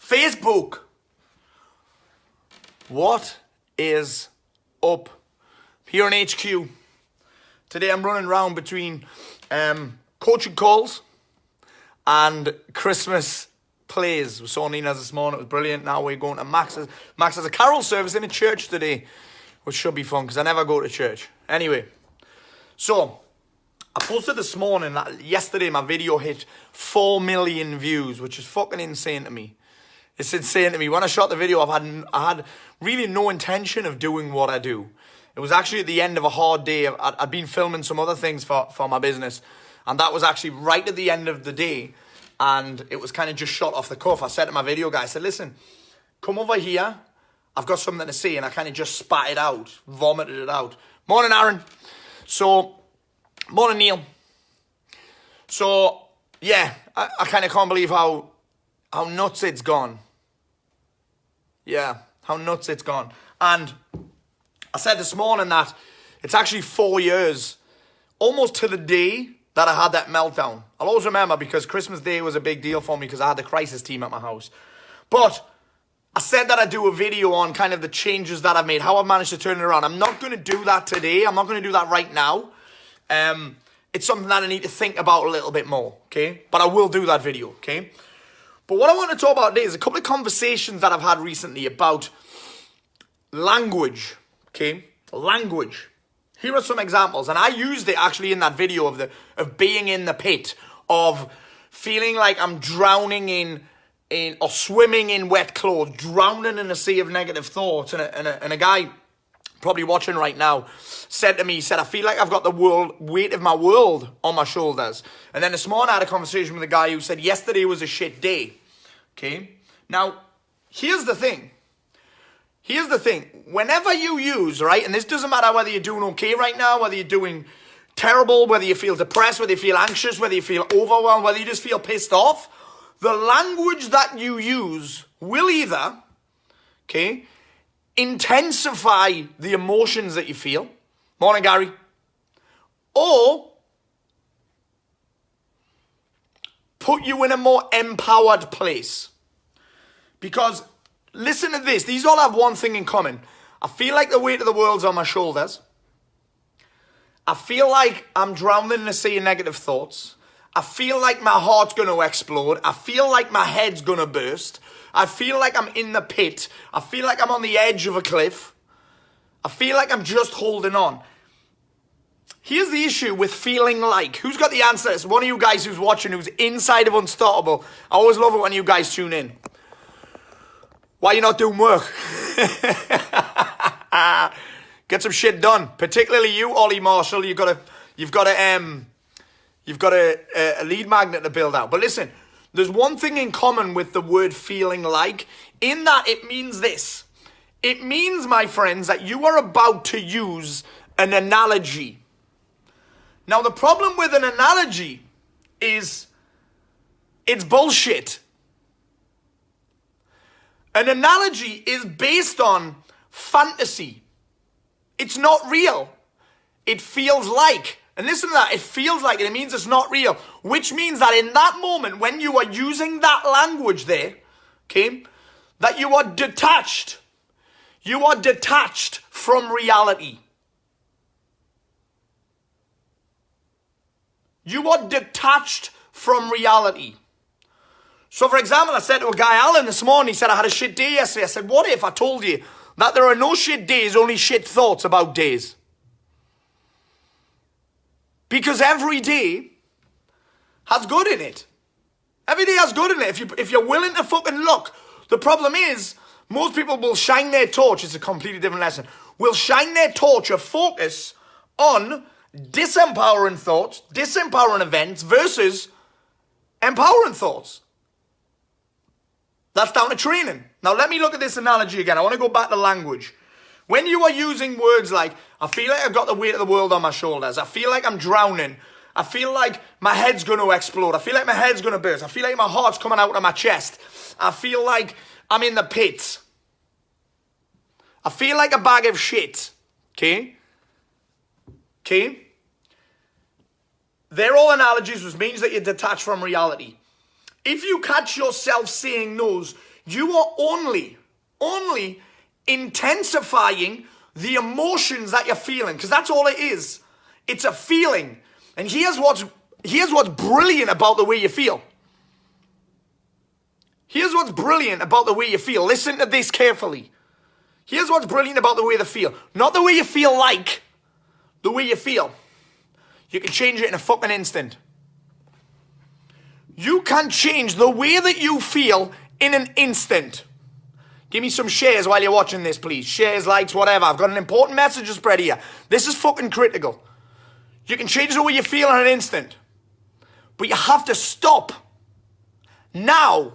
Facebook. What is up? Here in HQ. Today I'm running around between coaching calls and Christmas plays. We saw Nina's this morning. It was brilliant. Now we're going to Max's. Max has a carol service in a church today, which should be fun because I never go to church. Anyway, so I posted this morning that yesterday my video hit 4 million views, which is fucking insane to me. It's insane to me. When I shot the video, I had really no intention of doing what I do. It was actually at the end of a hard day. I'd been filming some other things for my business, and that was actually right at the end of the day, and it was kind of just shot off the cuff. I said to my video guy, I said, listen, come over here. I've got something to say, and I kind of just spat it out, vomited it out. Morning, Aaron. Morning, Neil. So, yeah, I kind of can't believe how nuts it's gone. Yeah, how nuts it's gone. And I said this morning that it's actually 4 years, almost to the day that I had that meltdown. I'll always remember because Christmas Day was a big deal for me because I had the crisis team at my house. But I said that I'd do a video on kind of the changes that I've made, how I've managed to turn it around. I'm not going to do that today. I'm not going to do that right now. It's something that I need to think about a little bit more, okay? But I will do that video, okay? But what I want to talk about today is a couple of conversations that I've had recently about language, okay? Language. Here are some examples, and I used it actually in that video of being in the pit, of feeling like I'm drowning in or swimming in wet clothes, drowning in a sea of negative thoughts. And a guy probably watching right now said to me, I feel like I've got the weight of my world on my shoulders. And then this morning I had a conversation with a guy who said yesterday was a shit day. Okay? Now, here's the thing. Whenever you use, right, and this doesn't matter whether you're doing okay right now, whether you're doing terrible, whether you feel depressed, whether you feel anxious, whether you feel overwhelmed, whether you just feel pissed off, the language that you use will either, okay, intensify the emotions that you feel. Morning, Gary. Or put you in a more empowered place. Because, listen to this. These all have one thing in common. I feel like the weight of the world's on my shoulders. I feel like I'm drowning in a sea of negative thoughts. I feel like my heart's going to explode. I feel like my head's going to burst. I feel like I'm in the pit. I feel like I'm on the edge of a cliff. I feel like I'm just holding on. Here's the issue with feeling like. Who's got the answer? It's one of you guys who's watching, who's inside of Unstoppable. I always love it when you guys tune in. Why are you not doing work? Get some shit done. Particularly you, Ollie Marshall. You've got a lead magnet to build out. But listen, there's one thing in common with the word feeling like, in that it means this. It means, my friends, that you are about to use an analogy. Now, the problem with an analogy is it's bullshit. An analogy is based on fantasy. It's not real. It feels like. And listen to that. It feels like it. It means it's not real. Which means that in that moment, when you are using that language there, okay, that you are detached. You are detached from reality. You are detached from reality. So, for example, I said to a guy, Alan, this morning, he said, I had a shit day yesterday. I said, what if I told you that there are no shit days, only shit thoughts about days? Because every day has good in it. Every day has good in it. If you're willing to fucking look. The problem is, most people will shine their torch. It's a completely different lesson. Will shine their torch of focus on disempowering thoughts, disempowering events versus empowering thoughts. That's down to training. Now let me look at this analogy again. I want to go back to language. When you are using words like, I feel like I've got the weight of the world on my shoulders. I feel like I'm drowning. I feel like my head's going to explode. I feel like my head's going to burst. I feel like my heart's coming out of my chest. I feel like I'm in the pit. I feel like a bag of shit. Okay? Okay? They're all analogies, which means that you're detached from reality. If you catch yourself saying those, You are only intensifying the emotions that you're feeling, because that's all it is. It's a feeling. And here's what's brilliant about the way you feel. Here's what's brilliant about the way you feel. Listen to this carefully. Here's what's brilliant about the way you feel. Not the way you feel like, the way you feel. You can change it in a fucking instant. You can change the way that you feel in an instant. Give me some shares while you're watching this, please. Shares, likes, whatever. I've got an important message to spread here. This is fucking critical. You can change the way you feel in an instant. But you have to stop now.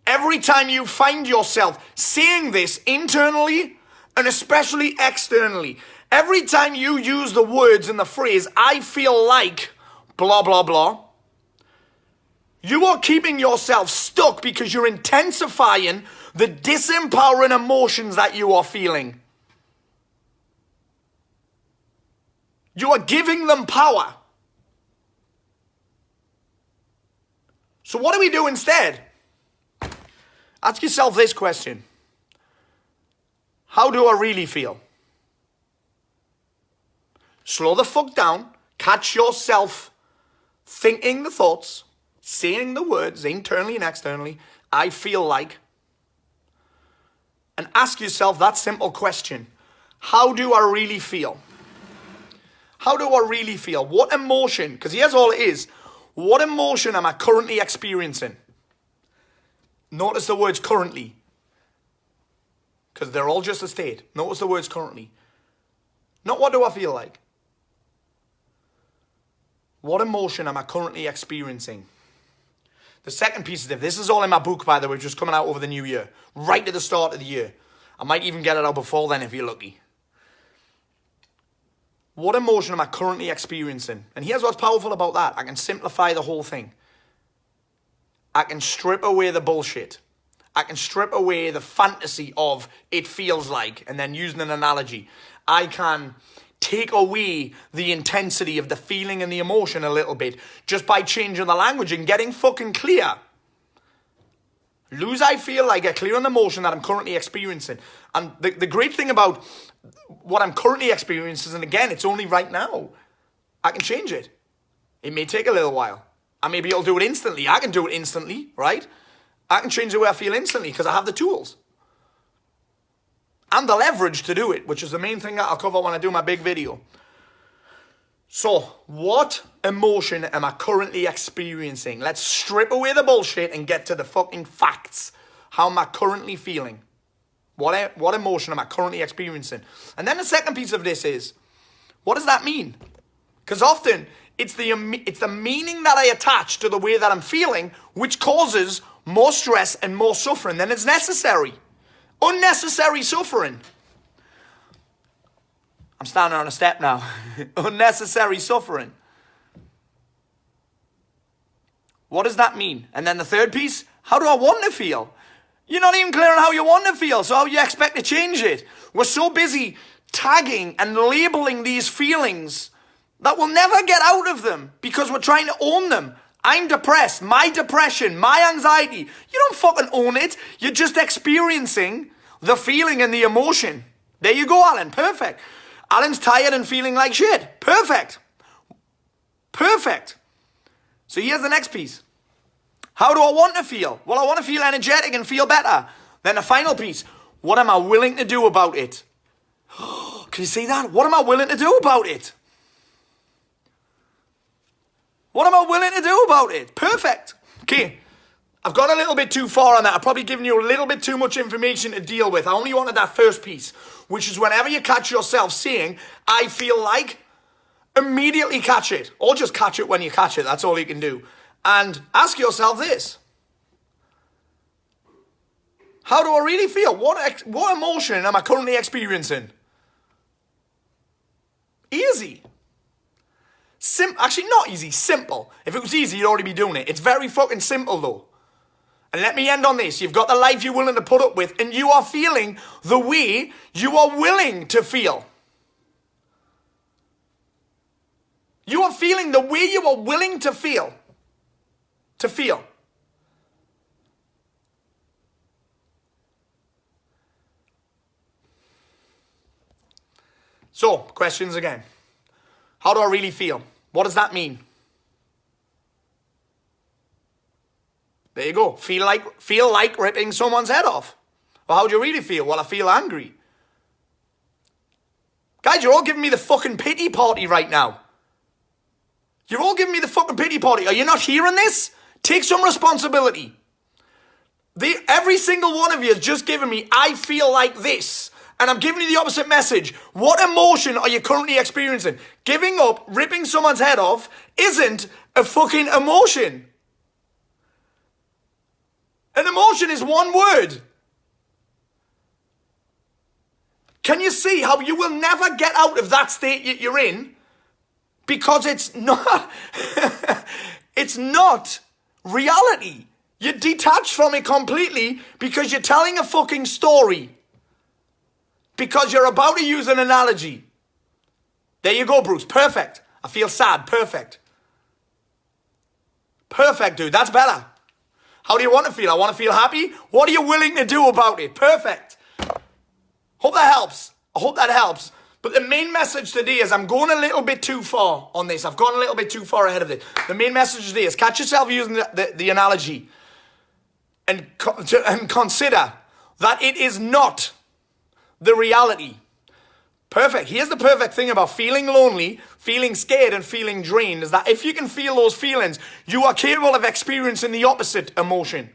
Every time you find yourself saying this internally and especially externally, every time you use the words and the phrase, I feel like blah, blah, blah, you are keeping yourself stuck because you're intensifying the disempowering emotions that you are feeling. You are giving them power. So what do we do instead? Ask yourself this question. How do I really feel? Slow the fuck down. Catch yourself thinking the thoughts, saying the words internally and externally. I feel like. And ask yourself that simple question. How do I really feel? How do I really feel? What emotion? Because here's all it is. What emotion am I currently experiencing? Notice the words currently. Because they're all just a state. Notice the words currently. Not what do I feel like. What emotion am I currently experiencing? The second piece of this is all in my book, by the way, which is coming out over the new year. Right at the start of the year. I might even get it out before then if you're lucky. What emotion am I currently experiencing? And here's what's powerful about that. I can simplify the whole thing. I can strip away the bullshit. I can strip away the fantasy of it feels like, and then using an analogy. I can take away the intensity of the feeling and the emotion a little bit just by changing the language and getting fucking clear. Lose I feel like, get clear on the emotion that I'm currently experiencing. And the great thing about what I'm currently experiencing, and again, it's only right now, I can change it. It may take a little while. I may be able to do it instantly. I can do it instantly, right? I can change the way I feel instantly because I have the tools. And the leverage to do it, which is the main thing that I'll cover when I do my big video. So, what emotion am I currently experiencing? Let's strip away the bullshit and get to the fucking facts. How am I currently feeling? What emotion am I currently experiencing? And then the second piece of this is, what does that mean? Because often, it's the meaning that I attach to the way that I'm feeling, which causes more stress and more suffering than is necessary. Unnecessary suffering. I'm standing on a step now. Unnecessary suffering. What does that mean? And then the third piece, how do I want to feel? You're not even clear on how you want to feel, so how do you expect to change it? We're so busy tagging and labeling these feelings that we'll never get out of them because we're trying to own them. I'm depressed. My depression, my anxiety. You don't fucking own it. You're just experiencing the feeling and the emotion. There you go, Alan. Perfect. Alan's tired and feeling like shit. Perfect. Perfect. So here's the next piece. How do I want to feel? Well, I want to feel energetic and feel better. Then the final piece. What am I willing to do about it? Can you see that? What am I willing to do about it? What am I willing to do about it? Perfect. Okay. I've gone a little bit too far on that. I've probably given you a little bit too much information to deal with. I only wanted that first piece, which is whenever you catch yourself saying, I feel like, immediately catch it. Or just catch it when you catch it. That's all you can do. And ask yourself this. How do I really feel? What emotion am I currently experiencing? Easy. Actually, not easy, simple. If it was easy, you'd already be doing it. It's very fucking simple, though. And let me end on this. You've got the life you're willing to put up with, and you are feeling the way you are willing to feel. You are feeling the way you are willing to feel. So, questions again. How do I really feel? What does that mean? There you go. Feel like ripping someone's head off. Well, how do you really feel? Well, I feel angry. Guys, you're all giving me the fucking pity party right now. You're all giving me the fucking pity party. Are you not hearing this? Take some responsibility. Every single one of you has just given me, I feel like this. And I'm giving you the opposite message. What emotion are you currently experiencing? Giving up, ripping someone's head off, isn't a fucking emotion. An emotion is one word. Can you see how you will never get out of that state you're in? Because it's not, it's not reality. You're detached from it completely because you're telling a fucking story. Because you're about to use an analogy. There you go, Bruce. Perfect. I feel sad. Perfect. Perfect, dude. That's better. How do you want to feel? I want to feel happy. What are you willing to do about it? Perfect. Hope that helps. I hope that helps. But the main message today is I'm going a little bit too far on this. I've gone a little bit too far ahead of it. The main message today is catch yourself using the analogy and consider that it is not the reality. Perfect. Here's the perfect thing about feeling lonely, feeling scared, and feeling drained is that if you can feel those feelings, you are capable of experiencing the opposite emotion.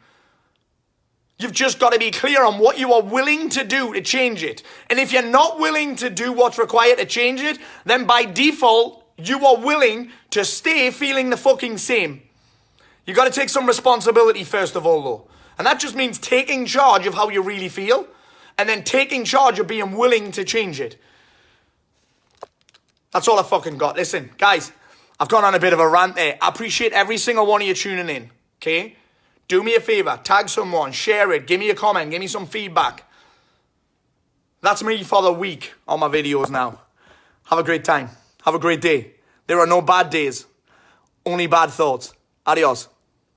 You've just got to be clear on what you are willing to do to change it. And if you're not willing to do what's required to change it, then by default, you are willing to stay feeling the fucking same. You got to take some responsibility first of all, though. And that just means taking charge of how you really feel and then taking charge of being willing to change it. That's all I fucking got. Listen, guys, I've gone on a bit of a rant there. I appreciate every single one of you tuning in, okay? Do me a favor, tag someone, share it, give me a comment, give me some feedback. That's me for the week on my videos now. Have a great time. Have a great day. There are no bad days, only bad thoughts. Adios.